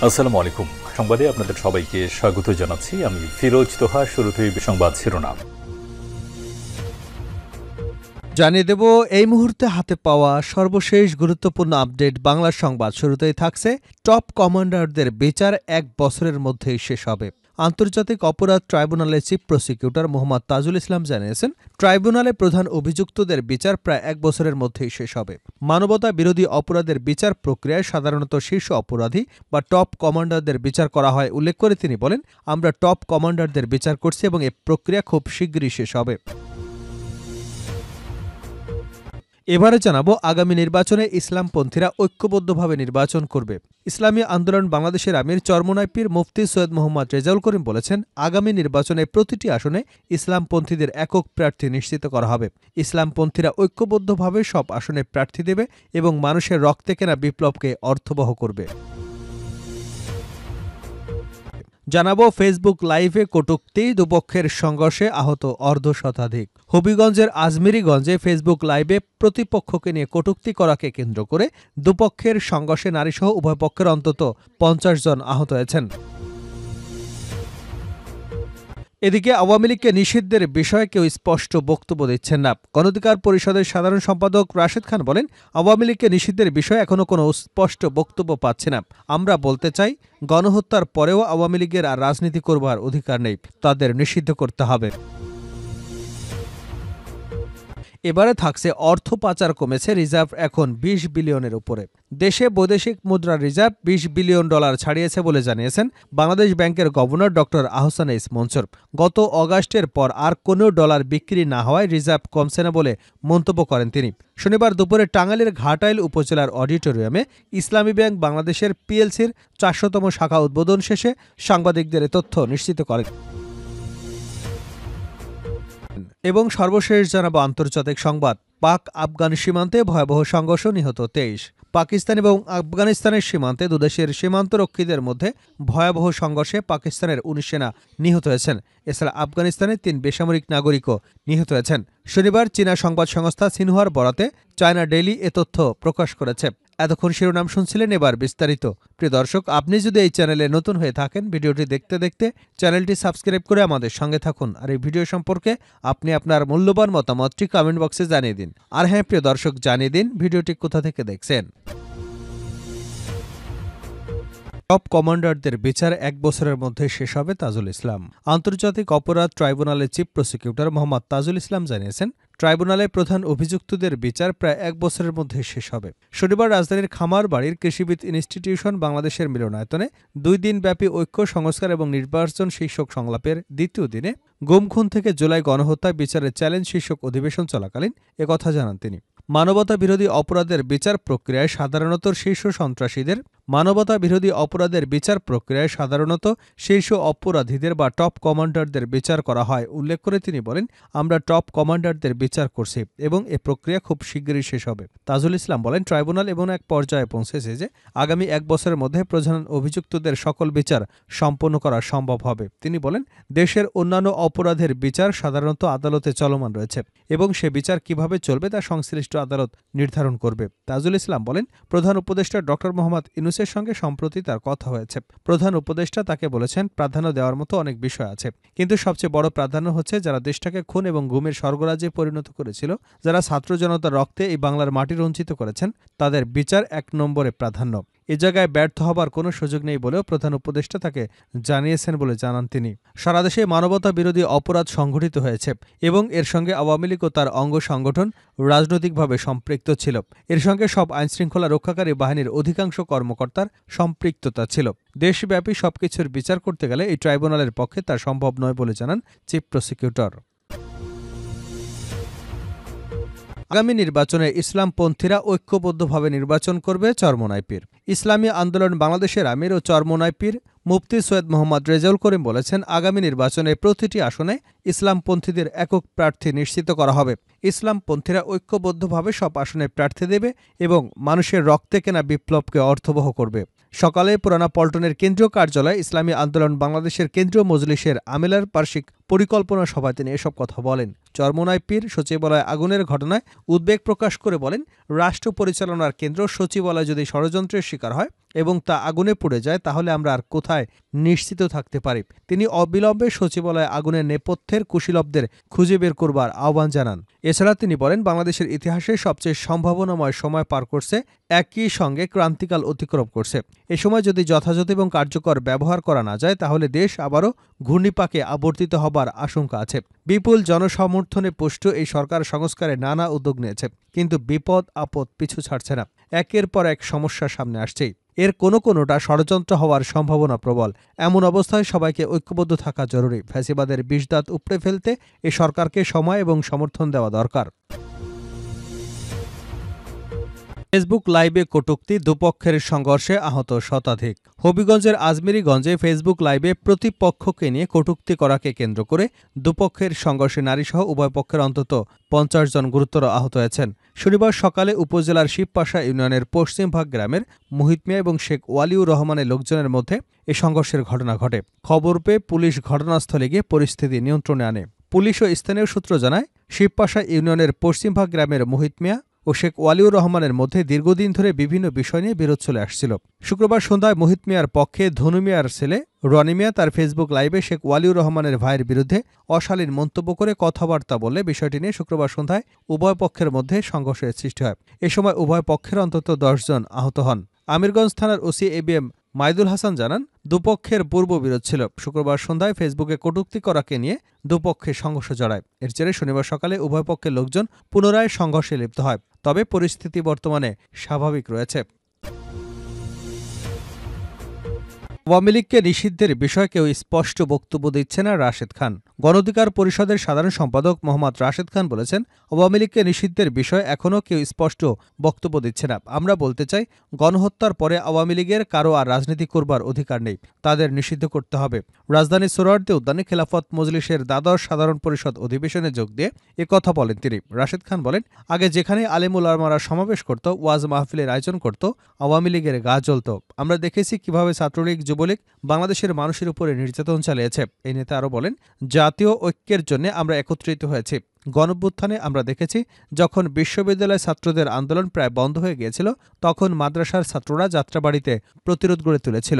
আসসালামু আলাইকুম। সংবাদে আপনাদের সবাইকে স্বাগত জানাচ্ছি। আমি ফিরোজ তোহা। শুরুতেই সংবাদ শিরোনাম জানিয়ে দেব এই মুহূর্তে হাতে পাওয়া সর্বশেষ গুরুত্বপূর্ণ আপডেট বাংলা সংবাদ। শুরুতেই থাকছে টপ কমান্ডারদের বিচার 1 বছরের মধ্যেই শেষ হবে। আন্তর্জাতিক অপরাধ ট্রাইব্যুনালের চিফ প্রসিকিউটর মোহাম্মদ তাজুল ইসলাম জানিয়েছেন, ট্রাইব্যুনালে প্রধান অভিযুক্তদের বিচার প্রায় 1 বছরের মধ্যেই শেষ হবে। মানবতা বিরোধী অপরাধের বিচার প্রক্রিয়ায় সাধারণত শীর্ষ অপরাধী বা টপ কমান্ডারদের বিচার করা হয় উল্লেখ করে তিনি বলেন, আমরা টপ কমান্ডারদের বিচার করছি এবং এ প্রক্রিয়া খুব শিগগিরই শেষ হবে। এবারে জানাবো আগামী নির্বাচনে ইসলামপন্থীরা ঐক্যবদ্ধভাবে নির্বাচন করবে। ইসলামী আন্দোলন বাংলাদেশের আমির চরমোনাই পীর মুফতি সৈয়দ মোহাম্মদ রেজাউল করিম বলেছেন, আগামী নির্বাচনে প্রতিটি আসনে ইসলামপন্থীদের একক প্রার্থী নিশ্চিত করা হবে। ইসলামপন্থীরা ঐক্যবদ্ধভাবে সব আসনে প্রার্থী দেবে এবং মানুষের রক্তে কেনা বিপ্লবকে অর্থবহ করবে। জানাবো ফেসবুক লাইভে কটূক্তি, দুপক্ষের সংঘর্ষে আহত অর্ধশতাধিক। হবিগঞ্জের আজমিরিগঞ্জে ফেসবুক লাইভে প্রতিপক্ষকে নিয়ে কটূক্তি করাকে কেন্দ্র করে দুপক্ষের সংঘর্ষে নারীসহ উভয় পক্ষের অন্তত 50 জন আহত হয়েছেন। এদিকে আওয়ামী লীগকে নিষিদ্ধের বিষয়ে কেউ স্পষ্ট বক্তব্য দিচ্ছেন না। গণঅধিকার পরিষদের সাধারণ সম্পাদক রাশেদ খান বলেন, আওয়ামী লীগকে নিষিদ্ধের বিষয়ে এখনো কোনো স্পষ্ট বক্তব্য পাচ্ছি না। আমরা বলতে চাই, গণহত্যার পরেও আওয়ামী লীগের আর রাজনীতি করবার অধিকার নেই, তাদের নিষিদ্ধ করতে হবে। এবারে থাকছে অর্থ পাচার কমেছে, রিজার্ভ এখন 20 বিলিয়নের উপরে। দেশে বৈদেশিক মুদ্রার রিজার্ভ $20 বিলিয়ন ছাড়িয়েছে বলে জানিয়েছেন বাংলাদেশ ব্যাংকের গভর্নর ডক্টর আহসান এইস মনসুর। গত অগাস্টের পর আর কোনো ডলার বিক্রি না হওয়ায় রিজার্ভ কমছে না বলে মন্তব্য করেন তিনি। শনিবার দুপুরে টাঙ্গাইলের ঘাটাইল উপজেলার অডিটোরিয়ামে ইসলামী ব্যাংক বাংলাদেশের পিএলসির 400তম শাখা উদ্বোধন শেষে সাংবাদিকদের এ তথ্য নিশ্চিত করেন। এবং সর্বশেষ জানাবো আন্তর্জাতিক সংবাদ। পাক আফগান সীমান্তে ভয়াবহ সংঘর্ষ, নিহত 23। পাকিস্তান এবং আফগানিস্তানের সীমান্তে দুদেশের সীমান্তরক্ষীদের মধ্যে ভয়াবহ সংঘর্ষে পাকিস্তানের 19 সেনা নিহত হয়েছেন। এছাড়া আফগানিস্তানের 3 বেসামরিক নাগরিকও নিহত হয়েছেন। শনিবার চীনা সংবাদ সংস্থা সিনহুয়ার বরাতে চায়না ডেইলি এ তথ্য প্রকাশ করেছে। এতক্ষণ শিরোনাম শুনছিলেন, এবার বিস্তারিত। প্রিয় দর্শক, আপনি যদি এই চ্যানেলে নতুন হয়ে থাকেন, ভিডিওটি দেখতে দেখতে চ্যানেলটি সাবস্ক্রাইব করে আমাদের সঙ্গে থাকুন। আর এই ভিডিও সম্পর্কে আপনি আপনার মূল্যবান মতামতটি কমেন্ট বক্সে জানিয়ে দিন। আর হ্যাঁ প্রিয় দর্শক, জানিয়ে দিন ভিডিওটি কোথা থেকে দেখছেন। টপ কমান্ডারদের বিচার 1 বছরের মধ্যে শেষ হবে, তাজুল ইসলাম। আন্তর্জাতিক অপরাধ ট্রাইব্যুনালের চিফ প্রসিকিউটর মোহাম্মদ তাজুল ইসলাম জানিয়েছেন, ট্রাইব্যুনালে প্রধান অভিযুক্তদের বিচার প্রায় 1 বছরের মধ্যে শেষ হবে। শনিবার রাজধানীর খামারবাড়ির কৃষিবিদ ইনস্টিটিউশন বাংলাদেশের মিলনায়তনে 2 দিনব্যাপী ঐক্য সংস্কার এবং নির্বাচন শীর্ষক সংলাপের দ্বিতীয় দিনে গুম খুন থেকে জুলাই গণহত্যা বিচারের চ্যালেঞ্জ শীর্ষক অধিবেশন চলাকালীন একথা জানান তিনি। মানবতা বিরোধী অপরাধের বিচার প্রক্রিয়ায় সাধারণত শীর্ষ সন্ত্রাসীদের শীর্ষ অপরাধীদের বা টপ কমান্ডারদের বিচার করা হয় উল্লেখ করে তিনি বলেন, আমরা টপ কমান্ডারদের বিচার করছি এবং এ প্রক্রিয়া খুব শিগগিরই শেষ হবে। তাজুল ইসলাম বলেন, ট্রাইব্যুনাল এমন এক পর্যায়ে পৌঁছেছে যে আগামী 1 বছরের মধ্যে প্রধান অভিযুক্তদের সকল বিচার সম্পন্ন করা সম্ভব হবে। তিনি বলেন, দেশের অন্যান্য অপরাধের বিচার সাধারণত আদালতে চলমান রয়েছে এবং সে বিচার কিভাবে চলবে তা সংশ্লিষ্ট আদালত নির্ধারণ করবে। তাজুল ইসলাম বলেন, প্রধান উপদেষ্টা ডক্টর মোহাম্মদ ইউনূসের সঙ্গে সম্প্রতি তার কথা হয়েছে। প্রধান উপদেষ্টা তাকে বলেছেন, প্রাধান্য দেওয়ার মতো অনেক বিষয় আছে, কিন্তু সবচেয়ে বড় প্রাধান্য হচ্ছে যারা দেশটাকে খুন এবং গুমের স্বর্গরাজ্যে পরিণত করেছিল, যারা ছাত্র জনতার রক্তে এই বাংলার মাটি রঞ্জিত করেছেন, তাদের বিচার 1 নম্বরে প্রাধান্য। এ জায়গায় ব্যর্থ হবার কোনো সুযোগ নেই বলেও প্রধান উপদেষ্টা তাকে জানিয়েছেন বলে জানান তিনি। সারা দেশে মানবতা বিরোধী অপরাধ সংঘটিত হয়েছে এবং এর সঙ্গে আওয়ামী লীগ ও তার অঙ্গ সংগঠন রাজনৈতিকভাবে সম্পৃক্ত ছিল। এর সঙ্গে সব আইনশৃঙ্খলা রক্ষাকারী বাহিনীর অধিকাংশ কর্মকর্তার সম্পৃক্ততা ছিল। দেশব্যাপী সবকিছুর বিচার করতে গেলে এই ট্রাইব্যুনালের পক্ষে তা সম্ভব নয় বলে জানান চিফ প্রসিকিউটর। আগামী নির্বাচনে ইসলামপন্থীরা ঐক্যবদ্ধভাবে নির্বাচন করবে, চরমোনাই পীর। ইসলামী আন্দোলন বাংলাদেশের আমির ও চরমোনাই পীর মুফতি সৈয়দ মোহাম্মদ রেজাউল করিম বলেছেন, আগামী নির্বাচনে প্রতিটি আসনে ইসলামপন্থীদের একক প্রার্থী নিশ্চিত করা হবে। ইসলামপন্থীরা ঐক্যবদ্ধভাবে সব আসনে প্রার্থী দেবে এবং মানুষের রক্তে কেনা বিপ্লবকে অর্থবহ করবে। সকালে পুরানা পল্টনের কেন্দ্রীয় কার্যালয়ে ইসলামী আন্দোলন বাংলাদেশের কেন্দ্রীয় মজলিসের আমেলার বার্ষিক পরিকল্পনা সভায় তিনি এসব কথা বলেন। চরমোনাই পীর সচিবালয়ে আগুনের ঘটনায় উদ্বেগ প্রকাশ করে বলেন, রাষ্ট্র পরিচালনার কেন্দ্র সচিবালয় যদি ষড়যন্ত্রের শিকার হয় এবং তা আগুনে পুড়ে যায় তাহলে আমরা আর কোথায় নিশ্চিত থাকতে পারি। তিনি অবিলম্বে সচিবালয়ে আগুনের নেপথ্যের কুশীলবদের খুঁজে বের করবার আহ্বান জানান। এছাড়া তিনি বলেন, বাংলাদেশের ইতিহাসে সবচেয়ে সম্ভাবনাময় সময় পার করছে, একই সঙ্গে ক্রান্তিকাল অতিক্রম করছে। এ সময় যদি যথাযথ এবং কার্যকর ব্যবহার করা না যায় তাহলে দেশ আবারও ঘূর্ণিপাকে আবর্তিত হবার আশঙ্কা আছে। বিপুল জনসমর্থনে পুষ্ট এই সরকার সংস্কারে নানা উদ্যোগ নিয়েছে, কিন্তু বিপদ আপদ পিছু ছাড়ছে না। একের পর এক সমস্যা সামনে আসছেই। এর কোনোটা ষড়যন্ত্র হওয়ার সম্ভাবনা প্রবল। এমন অবস্থায় সবাইকে ঐক্যবদ্ধ থাকা জরুরি। ফ্যাসিবাদের বিষদাঁত উপড়ে ফেলতে এ সরকারকে সময় এবং সমর্থন দেওয়া দরকার। ফেসবুক লাইভে কটূক্তি, দুপক্ষের সংঘর্ষে আহত শতাধিক। হবিগঞ্জের আজমেরীগঞ্জে ফেসবুক লাইভে প্রতিপক্ষকে নিয়ে কটূক্তি করাকে কেন্দ্র করে দুপক্ষের সংঘর্ষে নারীসহ উভয় পক্ষের অন্তত ৫০ জন গুরুতর আহত হয়েছেন। শনিবার সকালে উপজেলার শিবপাশা ইউনিয়নের পশ্চিমভাগ গ্রামের মুহিত মিয়া এবং শেখ ওয়ালিউর রহমানের লোকজনের মধ্যে এ সংঘর্ষের ঘটনা ঘটে। খবর পেয়ে পুলিশ ঘটনাস্থলে গিয়ে পরিস্থিতি নিয়ন্ত্রণে আনে। পুলিশ ও স্থানীয় সূত্র জানায়, শিবপাশা ইউনিয়নের পশ্চিমভাগ গ্রামের মুহিত মিয়া ও শেখ ওয়ালিউর রহমানের মধ্যে দীর্ঘদিন ধরে বিভিন্ন বিষয় নিয়ে বিরোধ চলে আসছিল। শুক্রবার সন্ধ্যায় মুহিত মিয়ার পক্ষে ধনু মিয়ার ছেলে রনি মিয়া তার ফেসবুক লাইভে শেখ ওয়ালিউর রহমানের ভাইয়ের বিরুদ্ধে অশালীন মন্তব্য করে কথাবার্তা বললে বিষয়টি নিয়ে শুক্রবার সন্ধ্যায় উভয় পক্ষের মধ্যে সংঘর্ষের সৃষ্টি হয়। এ সময় উভয় পক্ষের অন্তত ১০ জন আহত হন। আমিরগঞ্জ থানার ওসি এবিএম মাইদুল হাসান জানান, দুপক্ষের পূর্ব বিরোধ ছিল। শুক্রবার সন্ধ্যায় ফেসবুকে কটূক্তি করাকে নিয়ে দুপক্ষে সংঘর্ষ জড়ায়। এর জেরে শনিবার সকালে উভয় পক্ষের লোকজন পুনরায় সংঘর্ষে লিপ্ত হয়। তবে পরিস্থিতি বর্তমানে স্বাভাবিক রয়েছে। আওয়ামী লীগকে নিষিদ্ধের বিষয়ে কেউ স্পষ্ট বক্তব্য দিচ্ছে না রাশেদ খান। গণঅধিকার পরিষদের সাধারণ সম্পাদক মোহাম্মদ রাশেদ খান বলেছেন, আওয়ামী লীগকে নিষিদ্ধের বিষয়ে এখনও কেউ স্পষ্ট বক্তব্য দিচ্ছে না। আমরা বলতে চাই, গণহত্যার পরে আওয়ামী লীগের কারো আর রাজনীতি করবার অধিকার নেই, তাদের নিষিদ্ধ করতে হবে। রাজধানীর সোহরাওয়ার্দী উদ্যানে খেলাফত মজলিসের দ্বাদশ সাধারণ পরিষদ অধিবেশনে যোগ দিয়ে কথা বলেন তিনি। রাশেদ খান বলেন, আগে যেখানে আলেমুল আলমারা সমাবেশ করত, ওয়াজ মাহফিলের আয়োজন করত, আওয়ামী লীগের গা জ্বলত। আমরা দেখেছি কিভাবে ছাত্রলীগ, যুবলীগ বাংলাদেশের মানুষের উপরে নির্যাতন চালিয়েছে। এই নেতা আরও বলেন, জাতীয় ঐক্যের জন্য আমরা একত্রিত হয়েছি। গণঅভ্যুত্থানে আমরা দেখেছি, যখন বিশ্ববিদ্যালয় ছাত্রদের আন্দোলন প্রায় বন্ধ হয়ে গিয়েছিল, তখন মাদ্রাসার ছাত্ররা যাত্রাবাড়িতে প্রতিরোধ গড়ে তুলেছিল।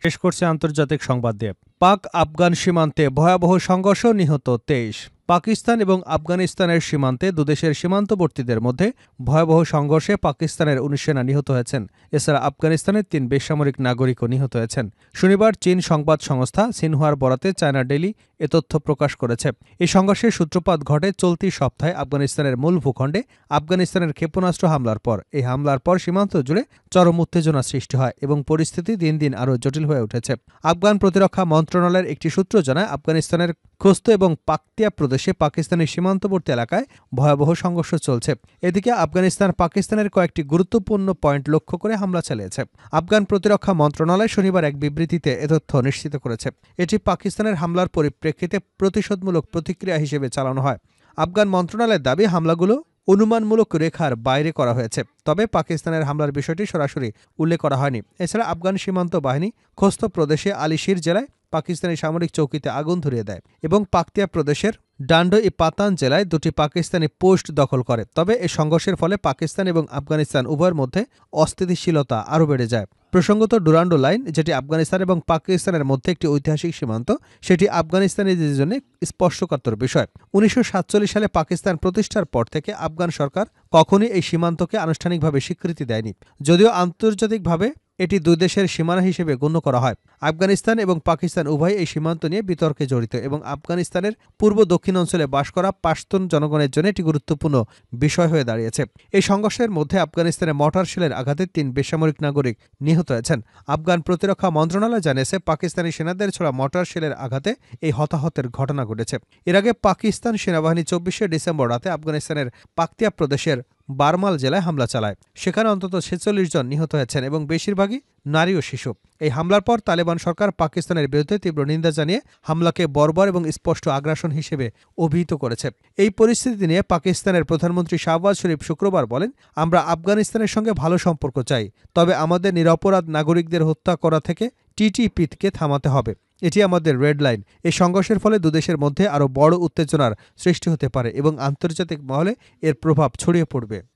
শেষ করছে আন্তর্জাতিক সংবাদ দিয়ে। পাক আফগান সীমান্তে ভয়াবহ সংঘর্ষ, নিহত ২৩। পাকিস্তান এবং আফগানিস্তানের সীমান্তে দুদেশের সীমান্তবর্তীদের মধ্যে ভয়াবহ সংঘর্ষে পাকিস্তানের ১৯ সেনা নিহত হয়েছেন। এছাড়া আফগানিস্তানের ৩ বেসামরিক নাগরিকও নিহত হয়েছেন। শনিবার চীন সংবাদ সংস্থা সিনহুয়ার বরাতে চায়না ডেইলি এ তথ্য প্রকাশ করেছে। এই সংঘর্ষের সূত্রপাত ঘটে চলতি সপ্তাহে আফগানিস্তানের মূল ভূখণ্ডে আফগানিস্তানের ক্ষেপণাস্ত্র হামলার পর। এই হামলার পর সীমান্ত জুড়ে চরম উত্তেজনা সৃষ্টি হয় এবং পরিস্থিতি দিন দিন আরও জটিল হয়ে উঠেছে। আফগান প্রতিরক্ষা মন্ত্রণালয়ের একটি সূত্র জানায়, আফগানিস্তানের খোস্ত এবং পাকতিয়া প্রদেশে পাকিস্তানি সীমান্তবর্তী এলাকায় ভয়াবহ সংঘর্ষ চলছে। এদিকে আফগানিস্তান পাকিস্তানের কয়েকটি গুরুত্বপূর্ণ পয়েন্ট লক্ষ্য করে হামলা চালিয়েছে। আফগান প্রতিরক্ষা মন্ত্রণালয় শনিবার এক বিবৃতিতে এ তথ্য নিশ্চিত করেছে। এটি পাকিস্তানের হামলার পরিপ্রেক্ষিতে প্রতিশোধমূলক প্রতিক্রিয়া হিসেবে চালানো হয়। আফগান মন্ত্রণালয়ের দাবি, হামলাগুলো অনুমানমূলক রেখার বাইরে করা হয়েছে, তবে পাকিস্তানের হামলার বিষয়টি সরাসরি উল্লেখ করা হয়নি। এছাড়া আফগান সীমান্ত বাহিনী খোস্ত প্রদেশে আলিশির জেলায় পাকিস্তানি সামরিক চৌকিতে আগুন ধরিয়ে দেয় এবং পাকতিয়া প্রদেশের ডান্ডো-ই-পাতান জেলায় ২টি পাকিস্তানি পোস্ট দখল করে। তবে এই সংঘর্ষের ফলে পাকিস্তান এবং আফগানিস্তান উভয়ের মধ্যে অস্থিতিশীলতা আরও বেড়ে যায়। প্রসঙ্গত, ডুরান্ডো লাইন, যেটি আফগানিস্তান এবং পাকিস্তানের মধ্যে একটি ঐতিহাসিক সীমান্ত, সেটি আফগানিস্তানিদের জন্য স্পর্শকাতর বিষয়। ১৯৪৭ সালে পাকিস্তান প্রতিষ্ঠার পর থেকে আফগান সরকার কখনই এই সীমান্তকে আনুষ্ঠানিকভাবে স্বীকৃতি দেয়নি, যদিও আন্তর্জাতিকভাবে এটি দুই দেশের সীমানা হিসেবে গণ্য করা হয়। আফগানিস্তান এবং পাকিস্তান উভয় এই সীমান্ত নিয়ে বিতর্কে জড়িত এবং আফগানিস্তানের পূর্ব দক্ষিণ অঞ্চলে বাস করা পাশতুন জনগণের জন্য এটি গুরুত্বপূর্ণ বিষয় হয়ে দাঁড়িয়েছে। এই সংঘর্ষের মধ্যে আফগানিস্তানের মর্টার শেলের আঘাতে ৩ বেসামরিক নাগরিক নিহত হয়েছেন। আফগান প্রতিরক্ষা মন্ত্রণালয় জানিয়েছে, পাকিস্তানি সেনাদের ছোড়া মর্টার শেলের আঘাতে এই হতাহতের ঘটনা ঘটেছে। এর আগে পাকিস্তান সেনাবাহিনী ২৪শে ডিসেম্বর রাতে আফগানিস্তানের পাকতিয়া প্রদেশের বারমাল জেলায় হামলা চালায়। সেখানে অন্তত ৪৬ জন নিহত হয়েছেন এবং বেশিরভাগই নারী ও শিশু। এই হামলার পর তালেবান সরকার পাকিস্তানের বিরুদ্ধে তীব্র নিন্দা জানিয়ে হামলাকে বর্বর এবং স্পষ্ট আগ্রাসন হিসেবে অভিহিত করেছে। এই পরিস্থিতি নিয়ে পাকিস্তানের প্রধানমন্ত্রী শাহবাজ শরীফ শুক্রবার বলেন, আমরা আফগানিস্তানের সঙ্গে ভালো সম্পর্ক চাই, তবে আমাদের নিরপরাধ নাগরিকদের হত্যা করা থেকে টিটিপিকে থামাতে হবে। এটি আমাদের রেড লাইন। এই সংঘর্ষের ফলে দুদেশের মধ্যে আরও বড় উত্তেজনার সৃষ্টি হতে পারে এবং আন্তর্জাতিক মহলে এর প্রভাব ছড়িয়ে পড়বে।